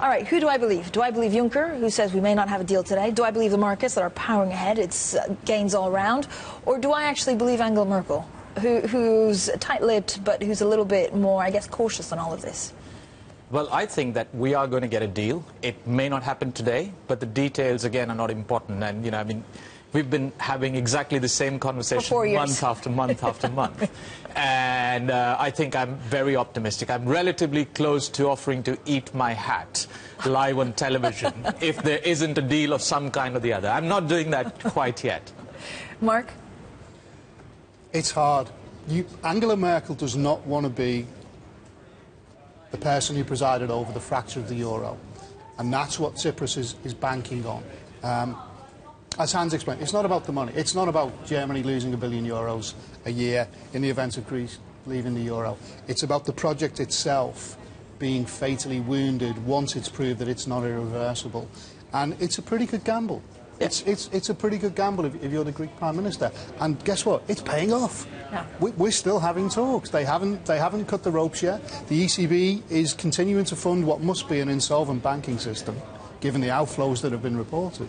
All right, who do I believe? Do I believe Juncker, who says we may not have a deal today? Do I believe the markets that are powering ahead, it's gains all around? Or do I actually believe Angela Merkel, who's tight-lipped but who's a little bit more, I guess, cautious on all of this? Well, I think that we are going to get a deal. It may not happen today, but the details, again, are not important. And, you know, I mean, we've been having exactly the same conversation month after month after month. And I think I'm very optimistic. I'm relatively close to offering to eat my hat live on television if there isn't a deal of some kind or the other. I'm not doing that quite yet. Mark? It's hard. Angela Merkel does not want to be the person who presided over the fracture of the euro. And that's what Tsipras is banking on. As Hans explained, it's not about the money. It's not about Germany losing €1 billion a year in the event of Greece leaving the euro. It's about the project itself being fatally wounded once it's proved that it's not irreversible. And it's a pretty good gamble. It's a pretty good gamble if you're the Greek Prime Minister. And guess what? It's paying off. Yeah. We're still having talks. They haven't cut the ropes yet. The ECB is continuing to fund what must be an insolvent banking system, given the outflows that have been reported.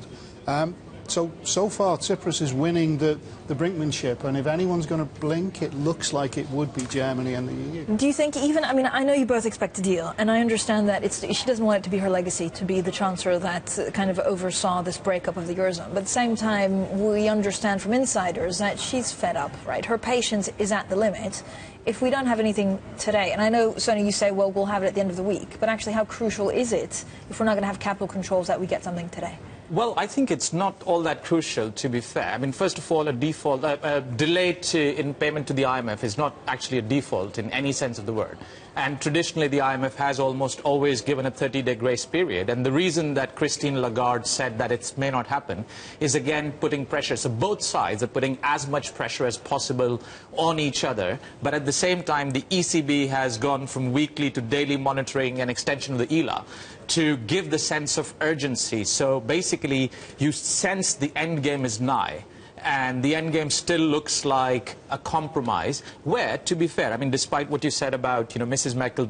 So far, Tsipras is winning the brinkmanship, and if anyone's going to blink, it looks like it would be Germany and the EU. Do you think even, I mean, I know you both expect a deal, and I understand that she doesn't want it to be her legacy, to be the chancellor that kind of oversaw this breakup of the Eurozone. But at the same time, we understand from insiders that she's fed up, right? Her patience is at the limit. If we don't have anything today, and I know, Sony, you say, well, we'll have it at the end of the week, but actually how crucial is it, if we're not going to have capital controls, that we get something today? Well, I think it's not all that crucial, to be fair. I mean, first of all, a delay in payment to the IMF is not actually a default in any sense of the word. And traditionally, the IMF has almost always given a 30-day grace period. And the reason that Christine Lagarde said that it may not happen is, again, putting pressure. So both sides are putting as much pressure as possible on each other. But at the same time, the ECB has gone from weekly to daily monitoring and extension of the ELA to give the sense of urgency. So basically, you sense the end game is nigh. And the end game still looks like a compromise where, to be fair, I mean, despite what you said about, you know, Mrs. Merkel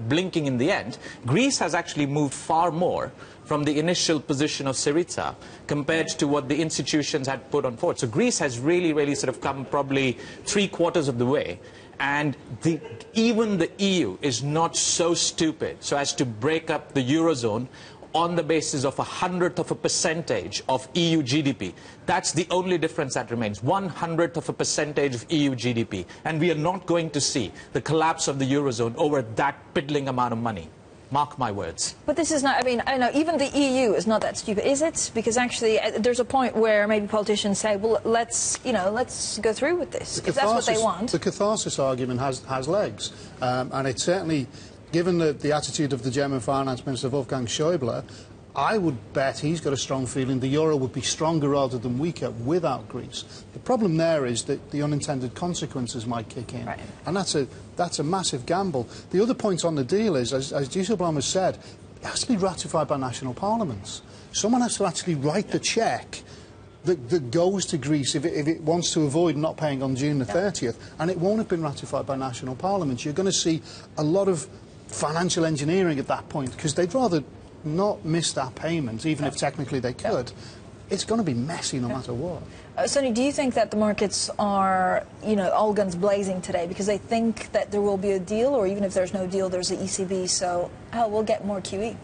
blinking in the end, Greece has actually moved far more from the initial position of Syriza compared to what the institutions had put on forward. So Greece has really sort of come probably 3/4 of the way. And even the EU is not so stupid so as to break up the Eurozone on the basis of 0.01% of EU GDP. That's the only difference that remains, 0.01% of EU GDP. And we are not going to see the collapse of the Eurozone over that piddling amount of money. Mark my words. But this is not, I mean, I know, even the EU is not that stupid, is it? Because actually, there's a point where maybe politicians say, well, let's go through with this, if that's what they want. The catharsis argument has legs, and it's certainly, given the attitude of the German Finance Minister, Wolfgang Schäuble, I would bet he's got a strong feeling the euro would be stronger rather than weaker without Greece. The problem there is that the unintended consequences might kick in, right. And that's a massive gamble. The other point on the deal is, as Dijsselbloem has said, it has to be ratified by national parliaments. Someone has to actually write the cheque that goes to Greece if it wants to avoid not paying on June the 30th, and it won't have been ratified by national parliaments. You're going to see a lot of financial engineering at that point, because they'd rather not miss that payment, even if technically they could. It's going to be messy no matter what. Sonny, do you think that the markets are, all guns blazing today because they think that there will be a deal, or even if there's no deal, there's the ECB, so we'll get more QE?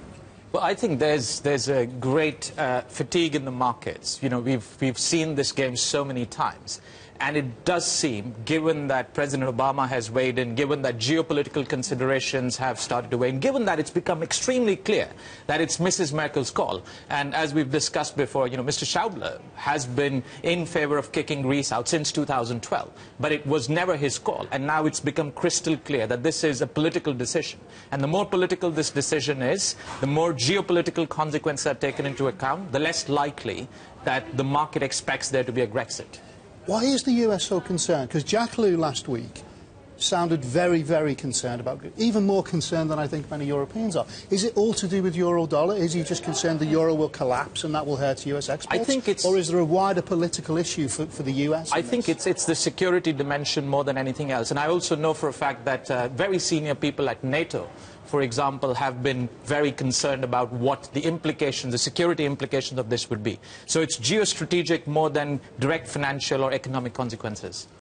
Well, I think there's a great fatigue in the markets. We've seen this game so many times. And it does seem, given that President Obama has weighed in, given that geopolitical considerations have started to weigh in, given that it's become extremely clear that it's Mrs. Merkel's call. And as we've discussed before, Mr. Schäuble has been in favor of kicking Greece out since 2012. But it was never his call. And now it's become crystal clear that this is a political decision. And the more political this decision is, the more geopolitical consequences are taken into account, the less likely that the market expects there to be a Grexit. Why is the US so concerned? Because Jack Lew last week sounded very, very concerned about it, even more concerned than I think many Europeans are. Is it all to do with euro-dollar? Is he just concerned the euro will collapse and that will hurt US exports? I think it's... Or is there a wider political issue for the US? I think it's the security dimension more than anything else. And I also know for a fact that very senior people at NATO, for example, have been very concerned about what the implications, the security implications of this would be. So it's geostrategic more than direct financial or economic consequences.